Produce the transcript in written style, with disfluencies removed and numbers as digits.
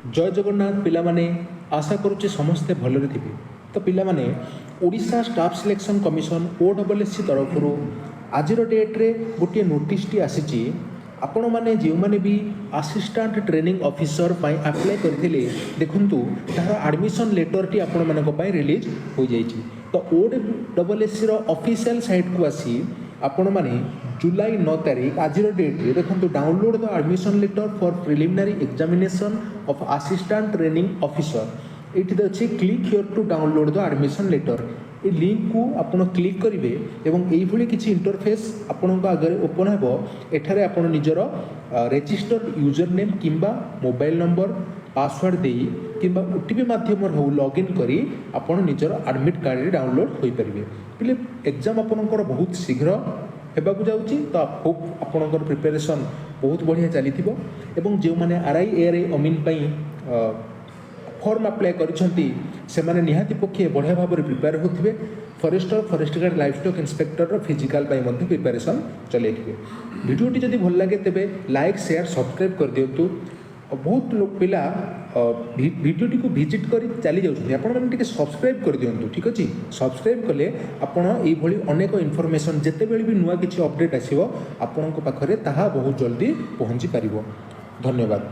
जय जगन्नाथ पिला माने आशा करुचे समस्ते भलरे थिबे। तो पिला माने Odisha staff selection commission OSSC तरफ आजिर डेट्रे गोटे नोटिसटी आसीची आपण मैंने जो मैंने भी असिस्टेंट ट्रेनिंग ऑफिसर अप्लाई करते देखु तार एडमिशन लेटर टी आपण मानी रिलीज हो जाइए। तो OSSC ऑफिशियल साइट को आसी आपण मैंने जुलाई 9 तारीख आज डेट्रे देखो download the admission letter for preliminary examination of assistant training officer ये अच्छे click here to download the admission letter ये लिंक को आपण क्लिक करेंगे एवं यही किसी इंटरफेस आपण आगे ओपन हो एठारे आपण निजर रजिस्टर्ड यूजर नेम किंबा मोबाइल नंबर पासवर्ड दे किंबा OTP माध्यम हो लॉगिन करी आपण निजर एडमिट कार्ड डाउनलोड हो पारे। पहले एग्जाम आपणकर बहुत शीघ्र होगा जाऊँगी। तो होप आपणकर प्रिपेरेसन बहुत बढ़िया चली एवं जो मैंने RI ARI AMIN form apply कर निहाती पक्षे बढ़िया भाव में प्रिपेयर होते forester forest guard livestock inspector physical preparation चलते। वीडियोटी जब भल लगे तेज लाइक शेयर सब्सक्राइब कर दिंतु। बहुत लोग पिला वीडियोटी को विजिट कर चली जाऊँगी आपने सब्सक्राइब कर दिंतु ठीक अच्छे। सब्सक्राइब कले आपड़ ये अनेक इनफॉरमेशन जिते भी नुआ किसी अपडेट आसो आपण पाखे ताहा बहुत जल्दी पहुँची पार। धन्यवाद।